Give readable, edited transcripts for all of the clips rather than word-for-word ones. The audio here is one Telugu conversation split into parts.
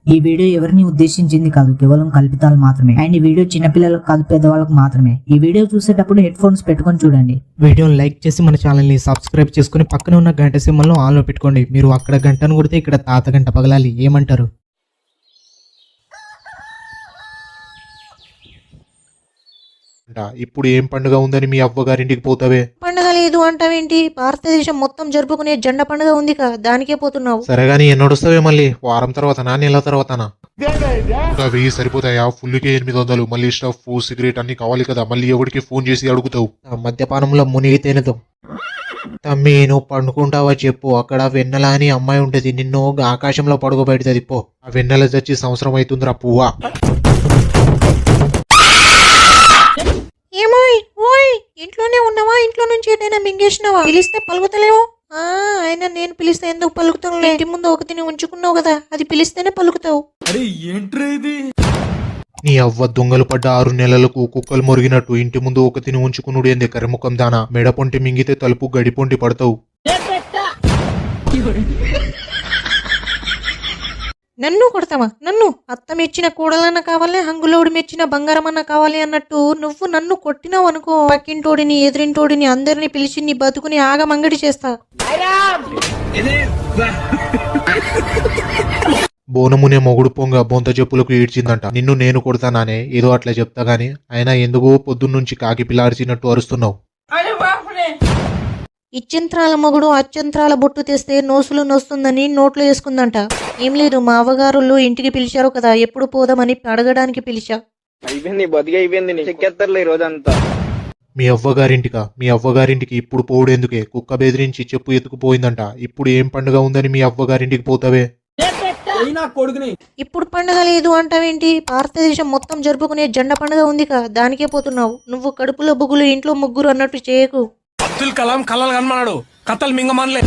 ఈ వీడియో ఎవరిని ఉద్దేశించింది కాదు, కేవలం కల్పితాలు మాత్రమే. అండ్ ఈ వీడియో చిన్నపిల్లలకు కాదు, పెద్దవాళ్ళకు మాత్రమే. ఈ వీడియో చూసేటప్పుడు హెడ్ ఫోన్స్ పెట్టుకొని చూడండి. వీడియోని లైక్ చేసి మన ఛానల్ ని సబ్స్క్రైబ్ చేసుకుని పక్కన ఉన్న గంట సింబల్ ఆన్ లో పెట్టుకోండి. మీరు అక్కడ గంటను కొడితే ఇక్కడ తాత గంట పగలాలి. ఏమంటారు? ఇప్పుడు ఏం పండుగ ఉందని మీ అవ్వగారింటికి పోతావే? పండుగ లేదు అంటావేంటి? భారతదేశం మొత్తం జరుపుకునే జెండా పండుగ ఉంది కదా, దానికే పోతున్నావు. సరే గానీ ఎన్నొడుస్తావే? మళ్ళీ వారం తర్వాతనా, నెల తర్వాతనా? ఇంకా 1000 సరిపోతాయా? ఫుల్కే 800. మళ్ళీ స్టఫ్, సిగరెట్ అన్ని కావాలి కదా. మళ్ళీ ఎవరికి ఫోన్ చేసి అడుగుతావు? మద్యపానంలో మునిగితేనేదో. తమ్మి, నువ్వు పండుకుంటావా చెప్పు. అక్కడ వెన్నెల అని అమ్మాయి ఉంటది, నిన్ను ఆకాశంలో పడుకోబెడుతుంది. పో. ఆ వెన్నెల చచ్చి సంవత్సరం అవుతుందిరా పువ్వా. ఏమోయ్ ఓయ్, ఇంట్లోనే ఉన్నావా? ఇంట్లో నుంచి ఏదైనా మింగేసినావా? పిలిస్తే పలుకుతలేవు. అయినా నేను పిలిస్తే ఎందుకు పలుకుతావు? ఇంటి ముందు ఒకటిని ఉంచుకున్నావు కదా, అది పిలిస్తేనే పలుకుతావు. నీ అవ్వ దొంగలు పడ్డ 6 నెలలకు కుక్కలు మొరిగినట్టు ఇంటి ముందు ఒకతిని ఉంచుకునుడు ఏంది కర్రముఖం దానా? మెడపొంటి మింగితే తలుపు గడిపొంటి పడతావు. నన్ను కొడతావా? నన్ను అత్త మెచ్చిన కూడలన్న కావాలి, హంగులోడు మెచ్చిన బంగారం అన్న కావాలి అన్నట్టు నువ్వు నన్ను కొట్టినావు అనుకో, పక్కింటోడిని ఎదురింటోడిని అందరిని పిలిచి నీ బతుకుని ఆగమంగడి చేస్తా. బోనమునే మొగుడు పొంగ బొంత చెప్పులకు ఈడ్చిందంట. నిన్ను నేను కొడతానానే ఏదో అట్లా చెప్తా గానీ, అయినా ఎందుకు పొద్దున్నుంచి కాకి పిల్లాడిచినట్టు అరుస్తున్నావు? ఇచ్చింత్రాల మొగుడు అత్యంత్రాల బొట్టు తెస్తే నోసులు నొస్తుందని నోట్లో వేసుకుందంట. ఏం లేదు, మా అవ్వగారులు ఇంటికి పిలిచారు కదా, ఎప్పుడు పోదామని అడగడానికి పిలిచా. అయిపోయింది, బతికి అయిపోయింది. చెక్కేస్తారులే ఈ రోజంతా. మీ అవ్వగారింటికా? మీ అవ్వగారింటికి ఇప్పుడు పోవుడెందుకే? కుక్క బెదిరించి చెప్పు ఎత్తుకుపోయిందంట. ఇప్పుడు ఏం పండుగ ఉందని మీ అవ్వగారింటికి పోతావే? ఇప్పుడు పండుగ లేదు అంటావేంటి? భారతదేశం మొత్తం జరుపుకునే జెండా పండుగ ఉంది కదా, దానికే పోతున్నావు. నువ్వు కడుపులో బుగ్గులు ఇంట్లో ముగ్గురు అన్నట్టు చేయకు. అబ్దుల్ కలాం కలలు కనమన్నాడు, కథలు మింగమనలే.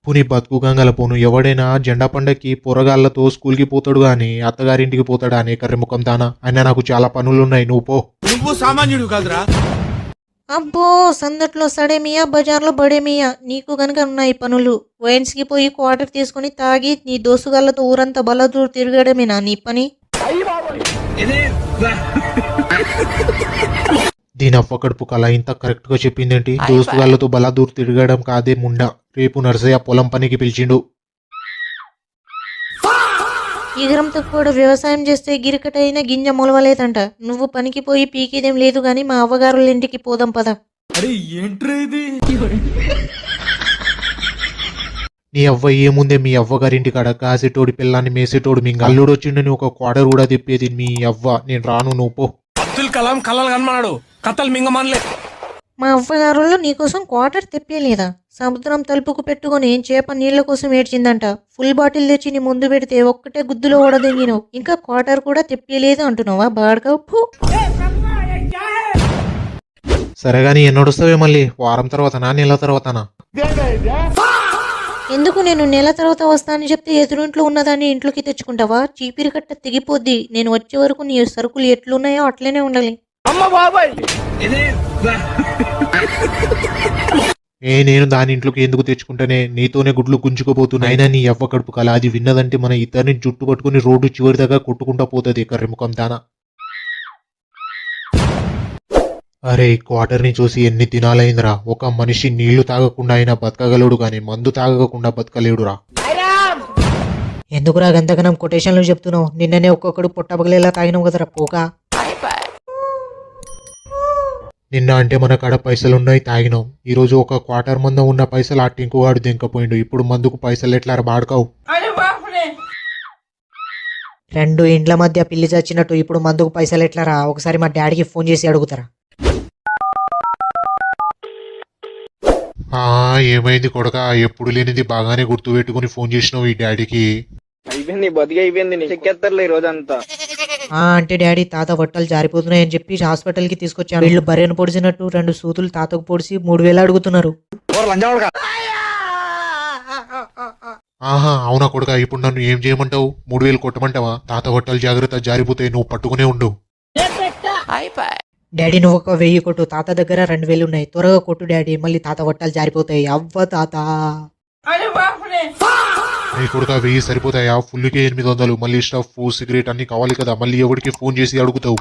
పుని బతుకు గంగల పోను. ఎవడైనా జెండా పండక్కి పొరగాళ్లతో స్కూల్కి పోతాడు గాని అత్తగారింటికి పోతాడా అనే కర్రముఖం దానా? అయినా నాకు చాలా పనులున్నాయి, నువ్వు పో. నువ్వు సామాన్యుడు కాదురా. అబ్బో, సందట్లో సడేమియా, బజార్లో బడేమియా, నీకు గనక ఉన్నాయి పనులు. వైన్స్కి పోయి క్వార్టర్ తీసుకుని తాగి నీ దోసుగాళ్లతో ఊరంతా బలదూరు తిరగడమేనా నీ పని? దీని అవ్వ కడుపు కళ ఇంత కరెక్ట్ గా చెప్పిందేంటి? దోస్తుగాళ్లతో బలాదూర్ తిరగడం కాదే ముండా. రేపు నర్సయ్య పొలం పనికి పిలిచిండు. ఈగరంతో కూడా వ్యవసాయం చేస్తే గిరికటైన గింజ మొలవలేదంట. నువ్వు పనికి పోయి పీకేదేం లేదు గాని మా అవ్వగారుల ఇంటికి పోదాం పద. నీ అవ్వ ఏముందే మీ అవ్వగారింటి కాడ కాసేటోడి పిల్లాన్ని మేసేటోడు మీ అల్లుడు వచ్చిండని ఒక క్వార్టర్ కూడా తిప్పేది మీ అవ్వ. నేను రాను, నువ్వు పో. అబ్దుల్ కలాం కలలు కనమన్నాడు, కథలు మింగమనలే. మా అవ్వగారుల్లో నీకోసం క్వార్టర్ తెప్పలేదా? సముద్రం తలుపుకు పెట్టుకుని చేప నీళ్ల కోసం ఏడ్చిందంట. ఫుల్ బాటిల్ తెచ్చి నీ ముందు పెడితే ఒక్కటే గుద్దులో ఓడదెంగినావు, ఇంకా క్వార్టర్ కూడా తెప్పలేదు అంటున్నావా బాడకప్పు? సరే గాని ఎన్నొడుస్తావే? మళ్ళీ వారం తర్వాతనా, నెల తర్వాతనా? ఎందుకు? నేను నెల తర్వాత వస్తానని చెప్తే ఎదురింట్లో ఉన్నదాన్ని ఇంట్లోకి తెచ్చుకుంటావా? చీపిరి కట్ట తెగిపోద్ది. నేను వచ్చే వరకు నీ సరుకులు ఎట్లున్నాయో అట్లనే ఉండాలి. నేను దాని ఇంట్లోకి ఎందుకు తెచ్చుకుంటానే? నీతోనే గుడ్లు గుంజుకోబోతున్నా. అయినా నీ అవ్వ కడుపు కల అది విన్నదంటే మన ఇద్దరిని జుట్టు పట్టుకుని రోడ్డు చివరి దగ్గర కొట్టుకుంటా పోతుంది కర్రెముఖం దానా. అరే, క్వార్టర్ ని చూసి ఎన్ని దినాలైందిరా. ఒక మనిషి నీళ్లు తాగకుండా అయినా బతకగలడు గాని మందు తాగకుండా బతకలేడురా. ఎందుకురా గంతగనం కొటేషన్లు చెప్తున్నావు? నిన్ననే ఒక్కొక్కడు పొట్టబగలేలా తాగినావు కదరా పోక. నిన్న అంటే మన కాడ పైసలున్నాయి తాగినాం. ఈరోజు ఒక క్వార్టర్ మందం ఉన్న పైసలు ఆ టింకుగాడు దింకపోయిండు. ఇప్పుడు మందుకు పైసలు ఎట్లా బాడుకావు? 2 ఇండ్ల మధ్య పిల్లి చచ్చినట్టు ఇప్పుడు మందుకు పైసలు ఎట్లారా? ఒకసారి మా డాడీకి ఫోన్ చేసి అడుగుతారా? ఏమైంది కొడక? ఎప్పుడు లేనిది బాగానే గుర్తు పెట్టుకుని ఫోన్ చేసినావు ఈ డాడీకి. అయిపోయింది, బతికి అయిపోయింది. చెక్కేస్తారులే ఈ రోజంతా. అంటే డాడీ, తాత బట్టలు జారిపోతున్నాయని చెప్పి హాస్పిటల్ కి తీసుకొచ్చాను. వీళ్ళు బర్రెను పొడిచినట్టు 2 సూతులు తాతకు పొడిచి 3000 అడుగుతున్నారు. ఆహా, అవునా కొడక? ఇప్పుడు నన్ను ఏం చేయమంటావు? 3000 కొట్టమంటావా? తాత బట్టలు జాగ్రత్త, జారిపోతే నువ్వు పట్టుకునే ఉండు. డాడీ, నువ్వు ఒక 1000 కొట్టు. తాత దగ్గర 2000 ఉన్నాయి. త్వరగా కొట్టు డాడీ, మళ్ళీ తాత బట్టలు జారిపోతాయి. అవ్వ తాత. నీ కొడుక 1000 సరిపోతాయా? ఫుల్కే 800, మళ్ళీ స్టఫ్ సిగరెట్ అన్ని కావాలి కదా, మళ్ళీ ఎవరికి ఫోన్ చేసి అడుగుతావు?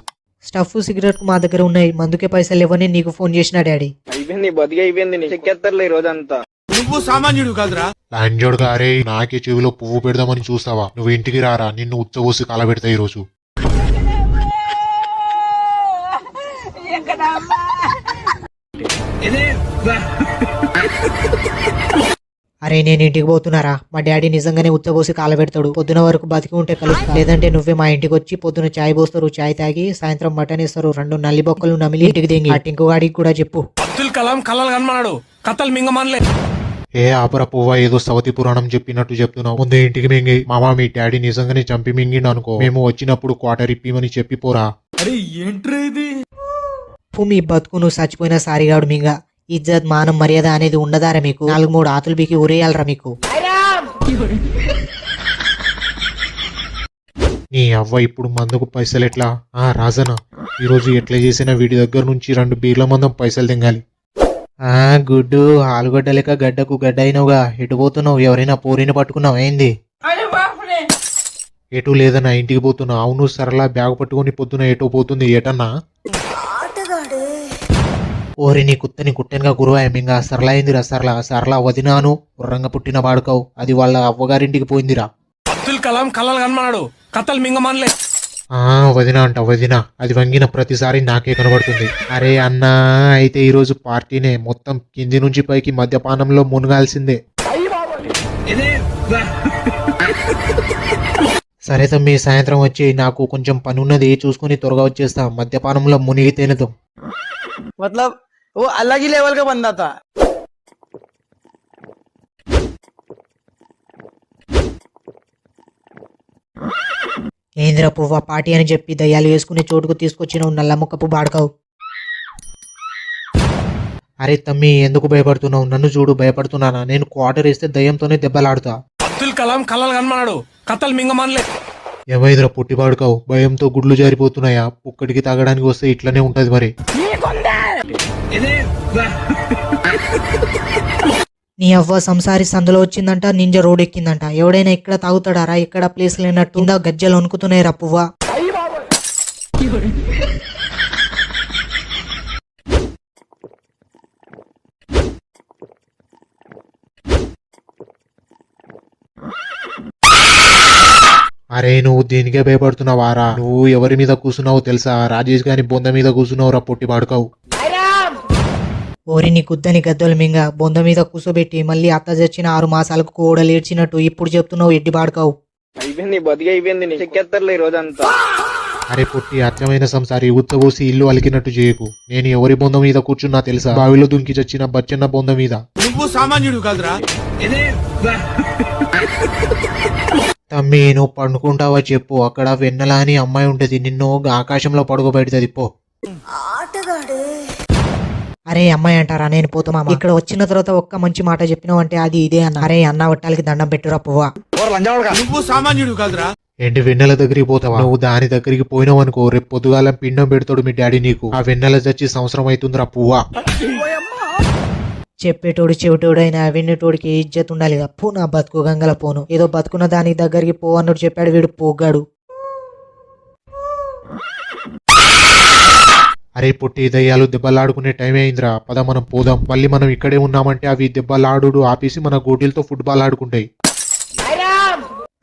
స్టఫ్ సిగరెట్ మా దగ్గర ఉన్నాయి, మందుకే పైసలు ఇవ్వని నీకు ఫోన్ చేసిన డాడీ. అయిపోయింది బతికి అయిపోయింది చెక్కేస్తారులే ఈ రోజంతా. నువ్వు సామాన్యుడు కాదురా. లాంజోడుగా అరే నాకే చెవిలో పువ్వు పెడదామని చూస్తావా? నువ్వు ఇంటికి రారా, నిన్ను ఉచ్చబోసి కాలబెడతా ఈ రోజు. అరే నేను ఇంటికి పోతున్నారా, మా డాడీ నిజంగానే ఉచ్చబోసి కాలబెడతాడు. పొద్దున వరకు బతికి ఉంటే కలుస్తా, లేదంటే నువ్వే మా ఇంటికి వచ్చి పొద్దున చాయ్ పోస్తారు, చాయ్ తాగి సాయంత్రం మటన్ ఇస్తారు, 2 నల్లి బొక్కలు నమిలి ఇంటికి దింగి ఆ టింకు గాడికి కూడా చెప్పు. అబ్దుల్ కలాం కలలు కనమన్నాడు, కథలు మింగమనలే. ఏ ఆపర పువ్వా, ఏదో సవతి పురాణం చెప్పినట్టు చెప్తున్నావు. ముందు ఇంటికి మింగి. మామా మీ డాడీ నిజంగానే చంపి మింగిండు అనుకో, మేము వచ్చినప్పుడు క్వార్టర్ ఇప్పిమని చెప్పిపోరా. అరే ఏంట్రా ఇది? మీ బతుకు నువ్వు చచ్చిపోయినా సారిగాడు మింగ. ఇజ్జత్ మానం మర్యాద అనేది ఉండదారా మీకు? 4-3 ఆతులు బీకి ఊరేయాలరా మీకు. నీ అవ్వ ఇప్పుడు మందుకు పైసలు ఎట్లా? రాజనా ఈరోజు ఎట్లా చేసినా వీడి దగ్గర నుంచి 2 బీర్ల మందం పైసలు తెంగాలి. గుడ్డు ఆలుగడ్డ లెక్క గడ్డకు గడ్డ అయినవుగా, ఎటు పోతున్నావు? ఎవరైనా పోరిని పట్టుకున్నావు ఏంది? ఎటు లేదన్నా ఇంటికి పోతున్నా. అవును సరళ బ్యాగ్ పట్టుకొని పొద్దున ఎటో పోతుంది, ఏటన్నా? ఓరి నీ కుత్తని కుట్టెనగా గురువాయమింగా సరళైందిరా. సరళ వదినాను ఉర్రంగా పుట్టిన వాడుకావు, అది వాళ్ళ అవ్వగారింటికి పోయిందిరా. అబ్దుల్ కలాం కలలు కనమన్నాడు, కథలు మింగమనలే. వదినా అంట వదినా, అది వంగిన ప్రతిసారి నాకే కనబడుతుంది. అరే అన్నా, అయితే ఈరోజు పార్టీనే, మొత్తం కింది నుంచి పైకి మద్యపానంలో మునగాల్సిందే. సరే తమ్మి, సాయంత్రం వచ్చి నాకు కొంచెం పని ఉన్నది, చూసుకుని త్వరగా వచ్చేస్తా. మద్యపానంలో మునిగితేనేదో. मतलब वो अलग ही लेवल का बंदा था. ఏంద్ర పువ్వా, పార్టీ అని చెప్పి దయ్యాలు వేసుకునే చోటుకు తీసుకొచ్చిన నల్లముక్కపు బాడకావు. అరే తమ్మి, ఎందుకు భయపడుతున్నావు? నన్ను చూడు, భయపడుతున్నానా? నేను క్వార్టర్ వేస్తే దయ్యంతోనే దెబ్బలాడుతా. అబ్దుల్ కలాం కలలు కనమన్నాడు, కథలు మింగమనలే. ఏమైందిరా పుట్టిపాడుకావు, భయంతో గుడ్లు జారిపోతున్నాయా? పుక్కడికి తాగడానికి వస్తే ఇట్లనే ఉంటది మరి. నీ అవ్వ సంసారి సందులో వచ్చిందంట, నింజ రోడ్ ఎక్కిందంట. ఎవడైనా ఇక్కడ తాగుతాడారా? ఇక్కడ ప్లేస్ లేనట్టు కింద గజ్జలు వణుకుతున్నాయి రా పువ్వా. అరే నువ్వు దీనికే భయపడుతున్నావారా? నువ్వు ఎవరి మీద కూర్చున్నావు తెలుసా? రాజేష్ గాని బొంద మీద కూర్చున్నావురా పుట్టిపాడుకావు. ఓరి నీ గుద్దని గద్దలు మింగ, బొంద మీద కూసోబెట్టి మళ్ళీ అత్త చచ్చిన 6 మాసాలకు కోడలు ఏడ్చినట్టు ఇప్పుడు చెప్తున్నావు ఎడ్డి బాడుకావు. అయిపోయింది బతికి అయిపోయింది చెక్కేస్తారులే ఈ రోజంతా. అరే పుట్టి, అచ్చమైన సంసారి ఉత్తబోసి ఇల్లు అలికినట్టు చేయకు. నేను ఎవరి బొంద మీద కూర్చున్నా తెలుసా? బావిలో దుంకి చచ్చిన బచ్చన్న బొంద మీద. నువ్వు సామాన్యుడు కాదురా. తమ్మి, నువ్వు పండుకుంటావా చెప్పు, అక్కడ వెన్నెల అని అమ్మాయి ఉంటది, నిన్ను ఆకాశంలో పడుకోబెడుతుంది పో. అరే అమ్మాయి అంటారా, నేను పోతామా? ఇక్కడ వచ్చిన తర్వాత ఒక్క మంచి మాట చెప్పినావు అంటే అది ఇదే అన్న. అరే అన్న వట్టాలకి దండం పెట్టురా పువ్వా. నువ్వు సామాన్యుడు కాదురా. ఏంటి వెన్నెల దగ్గరికి పోతావా? నువ్వు దాని దగ్గరికి పోయినావు అనుకో, రేపు పొద్దుగాల పిండం పెడతాడు మీ డాడీ నీకు. ఆ వెన్నెల చచ్చి సంవత్సరం అవుతుందిరా పువ్వా. చెప్పేటోడు చెవిటోడైనా వినేటోడికి ఇజ్జత్ ఉండాలి. పో నా బతుకు గంగల పోను. ఏదో బతుకున్న దాని దగ్గరికి పో అన్నట్టు చెప్పాడు వీడు పోగాడు. అరే పుట్టి, దయ్యాలు దెబ్బలాడుకునే టైం అయిందిరా, పద మనం పోదాం. మళ్ళీ మనం ఇక్కడే ఉన్నామంటే అవి దెబ్బలాడు ఆపేసి మన గోటీలతో ఫుట్బాల్ ఆడుకుంటాయి.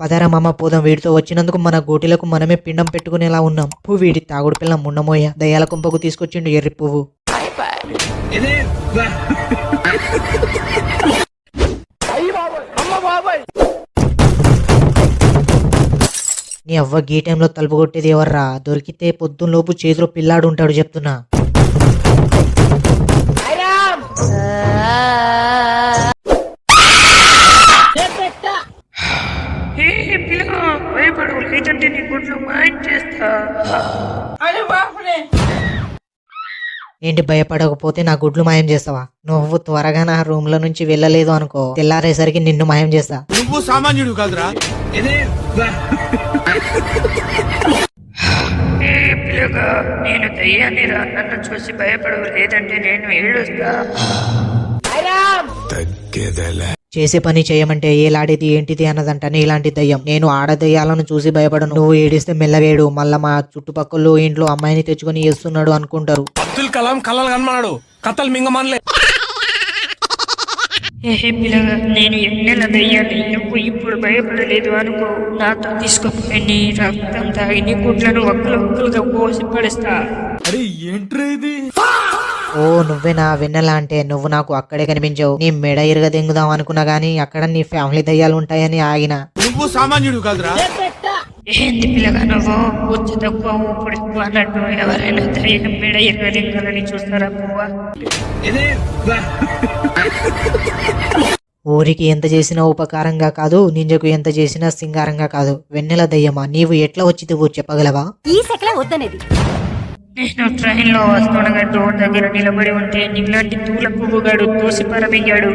పదరా మామ పోదాం. వీడితో వచ్చినందుకు మన గోటీలకు మనమే పిండం పెట్టుకునేలా ఉన్నాం. పువ్వు వీడి తాగుడు పిల్ల మున్నమోయ దయ్యాల కుంపకు తీసుకొచ్చిండు ఎర్రి పువ్వు. నీ అవ్వ గీ టైంలో తలుపు కొట్టేది ఎవర్రా? దొరికితే పొద్దున్నలోపు చేతిలో పిల్లాడు ఉంటాడు చెప్తున్నా. ఏంటి భయపడకపోతే నా గుడ్లు మాయం చేస్తావా? నువ్వు త్వరగా నా రూమ్ లో నుంచి వెళ్ళలేదు అనుకో, తెల్లారేసరికి నిన్ను మాయం చేస్తా. నువ్వు సామాన్యుడు కాదురా. నేను దయ్యాన్ని రా, నన్ను చూసి భయపడవు, లేదంటే నేను ఏడుస్తా. చేసే పని చేయమంటే ఏలాడేది ఏంటిది అన్నదంటనే ఇలాంటి దయ్యం. నేను ఆడ దయ్యాలను చూసి భయపడను. నువ్వు ఏడిస్తే మెల్లగేడు, మళ్ళా మా చుట్టుపక్కల ఇంట్లో అమ్మాయిని తెచ్చుకొని వేస్తున్నాడు అనుకుంటారు. అబ్దుల్ కలాం కలలు కనమన్నాడు కథలు మింగమనలే. ఏహే పిల్లగా, నేను ఎన్నెల దయ్యాన్ని నువ్వు ఇప్పుడు భయపడలేదు అనుకో. నాతో తీసుకుపోయి నీ రక్తం తాగి నీ గుడ్లను ఒక్కలుగా కోసి పడేస్తా. అరే ఏంట్రా ఇది? ఓ నువ్వేనా వెన్నెలా అంటే? నువ్వు నాకు అక్కడే కనిపించావు. నీ మెడ ఇరగ దెంగుదాం అనుకున్నా గానీ అక్కడ నీ ఫ్యామిలీ దయ్యాలు ఉంటాయని ఆగిన. నువ్వు సామాన్యుడు కాదురా. ఏంది పిల్లగా నువ్వు ఉచ్చు తక్కువ ఊపిడి అన్నట్టు ఎవరైనా దయ్యం మెడ ఎరగలింగాలని చూస్తారా పువ్వా? ఊరికి ఎంత చేసినా ఉపకారంగా కాదు, నింజకు ఎంత చేసినా సింగారంగా కాదు. వెన్నెల దయ్యమా, నీవు ఎట్లా వచ్చితివో చెప్పగలవా? నేను ట్రైన్లో వస్తుండగా డోర్ దగ్గర నిలబడి ఉంటే నీలాంటి తూల పువ్వుగాడు తోసి పరమిగాడు.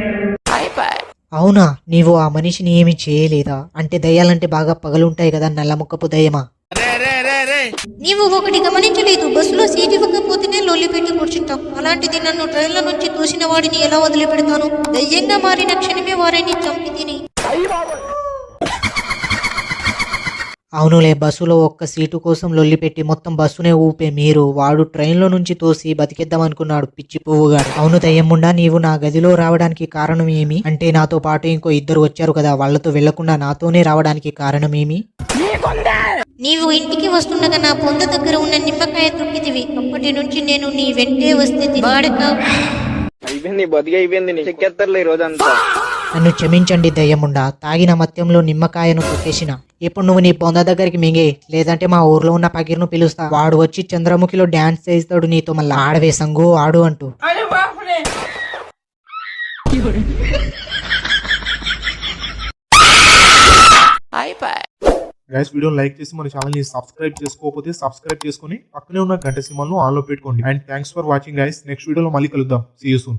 అవునా, నీవు ఆ మనిషిని ఏమి చేయలేదా? అంటే దయ్యాలంటే బాగా పగలుంటాయి కదా, నల్లముక్కపు దయ్యమా. నీవు ఒకటి గమనించలేదు, బస్సులో సీట్ ఇవ్వకపోతేనే లొల్లి పెట్టి కూర్చుంటాం. అలాంటిది నన్ను ట్రైన్ల నుంచి తోసిన వాడిని ఎలా వదిలిపెడతాను? దయ్యంగా మారిన క్షణమే వారిని చంపి తిని. అవునులే, బస్సులో ఒక్క సీటు కోసం లొల్లి పెట్టి మొత్తం బస్సునే ఊపే మీరు, వాడు ట్రైన్లో నుంచి తోసి బతికేద్దాం అనుకున్నాడు పిచ్చి పువ్వుగాడు. అవును దయ్యముండా, నీవు నా గదిలో రావడానికి కారణం ఏమి? అంటే నాతో పాటు ఇంకో ఇద్దరు వచ్చారు కదా, వాళ్లతో వెళ్లకుండా నాతోనే రావడానికి కారణం ఏమి? నీవు ఇంటికి వస్తుండగా నా పొంద దగ్గర ఉన్న నిమ్మకాయ తొక్కితివి. అప్పటి నుంచి నేను నీ వెంటే వస్తే బాడక. అయిపోయింది బతికి అయిపోయింది నీ చెక్కేస్తారులే ఈ రోజంతా. నన్ను క్షమించండి దయ్యముండా, తాగిన మత్యంలో నిమ్మకాయను తొక్కేసిన. ఇప్పుడు నువ్వు నీ పొంద దగ్గరికి మింగే, లేదంటే మా ఊర్లో ఉన్న పకీర్ను పిలుస్తా. వాడు వచ్చి చంద్రముఖిలో డాన్స్ చేస్తాడు నీతో. మళ్ళీ ఆడవే సంగు ఆడు అంటూ. గైస్ వీడియోని లైక్ చేసి మన ఛానల్ ని సబ్స్క్రైబ్ చేసుకోకపోతే సబ్స్క్రైబ్ చేసుకొని పక్కనే ఉన్న గంట సింబల్ ను ఆన్ లో పెట్టుకోండి. And thanks for watching guys. Next వీడియోలో మళ్ళీ కలుద్దాం. See you soon.